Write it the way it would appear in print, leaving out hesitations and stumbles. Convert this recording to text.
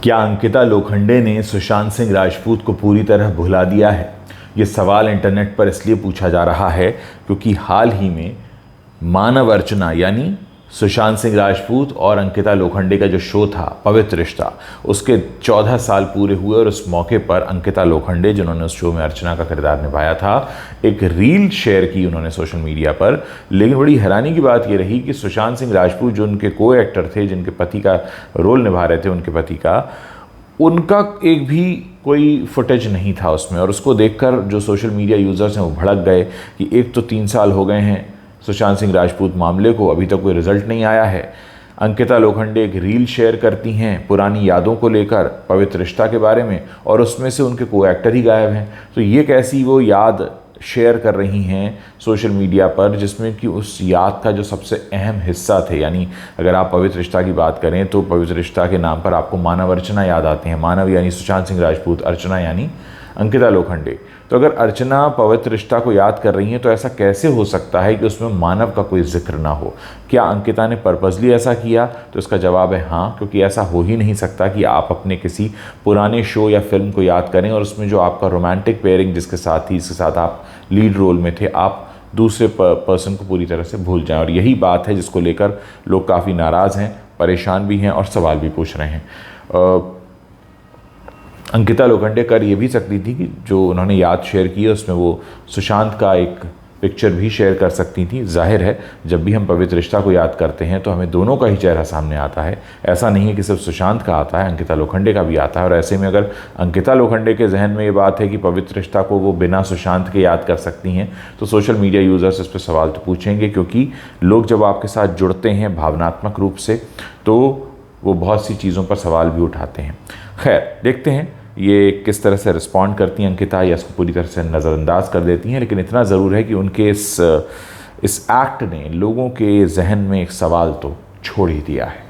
क्या अंकिता लोखंडे ने सुशांत सिंह राजपूत को पूरी तरह भुला दिया है? ये सवाल इंटरनेट पर इसलिए पूछा जा रहा है क्योंकि हाल ही में मानव अर्चना यानी सुशांत सिंह राजपूत और अंकिता लोखंडे का जो शो था पवित्र रिश्ता, उसके 14 साल पूरे हुए और उस मौके पर अंकिता लोखंडे, जिन्होंने उस शो में अर्चना का किरदार निभाया था, एक रील शेयर की उन्होंने सोशल मीडिया पर। लेकिन बड़ी हैरानी की बात ये रही कि सुशांत सिंह राजपूत, जो उनके को एक्टर थे, जिनके पति का रोल निभा रहे थे, उनके पति का, उनका एक भी कोई फुटेज नहीं था उसमें। और उसको देखकर जो सोशल मीडिया यूज़र्स हैं वो भड़क गए कि एक तो 3 साल हो गए हैं सुशांत सिंह राजपूत मामले को, अभी तक कोई रिजल्ट नहीं आया है। अंकिता लोखंडे एक रील शेयर करती हैं पुरानी यादों को लेकर पवित्र रिश्ता के बारे में, और उसमें से उनके को एक्टर ही गायब हैं। तो ये कैसी वो याद शेयर कर रही हैं सोशल मीडिया पर जिसमें कि उस याद का जो सबसे अहम हिस्सा थे, यानी अगर आप पवित्र रिश्ता की बात करें तो पवित्र रिश्ता के नाम पर आपको मानव अर्चना याद आते हैं। मानव यानी सुशांत सिंह राजपूत, अर्चना यानी अंकिता लोखंडे। तो अगर अर्चना पवित्र रिश्ता को याद कर रही हैं तो ऐसा कैसे हो सकता है कि उसमें मानव का कोई जिक्र ना हो? क्या अंकिता ने पर्पसली ऐसा किया? तो इसका जवाब है हाँ, क्योंकि ऐसा हो ही नहीं सकता कि आप अपने किसी पुराने शो या फिल्म को याद करें और उसमें जो आपका रोमांटिक पेयरिंग जिसके साथ आप लीड रोल में थे, आप दूसरे पर्सन को पूरी तरह से भूल जाएं। और यही बात है जिसको लेकर लोग काफ़ी नाराज़ हैं, परेशान भी हैं और सवाल भी पूछ रहे हैं। अंकिता लोखंडे कर ये भी सकती थी कि जो उन्होंने याद शेयर की है उसमें वो सुशांत का एक पिक्चर भी शेयर कर सकती थी। जाहिर है जब भी हम पवित्र रिश्ता को याद करते हैं तो हमें दोनों का ही चेहरा सामने आता है, ऐसा नहीं है कि सिर्फ सुशांत का आता है, अंकिता लोखंडे का भी आता है। और ऐसे में अगर अंकिता लोखंडे के जहन में ये बात है कि पवित्र रिश्ता को वो बिना सुशांत के याद कर सकती हैं, तो सोशल मीडिया यूज़र्स इस पर सवाल तो पूछेंगे, क्योंकि लोग जब आपके साथ जुड़ते हैं भावनात्मक रूप से तो वो बहुत सी चीज़ों पर सवाल भी उठाते हैं। खैर, देखते हैं ये किस तरह से रिस्पॉन्ड करती हैं अंकिता, या इसको पूरी तरह से नज़रअंदाज कर देती हैं। लेकिन इतना ज़रूर है कि उनके इस एक्ट ने लोगों के जहन में एक सवाल तो छोड़ ही दिया है।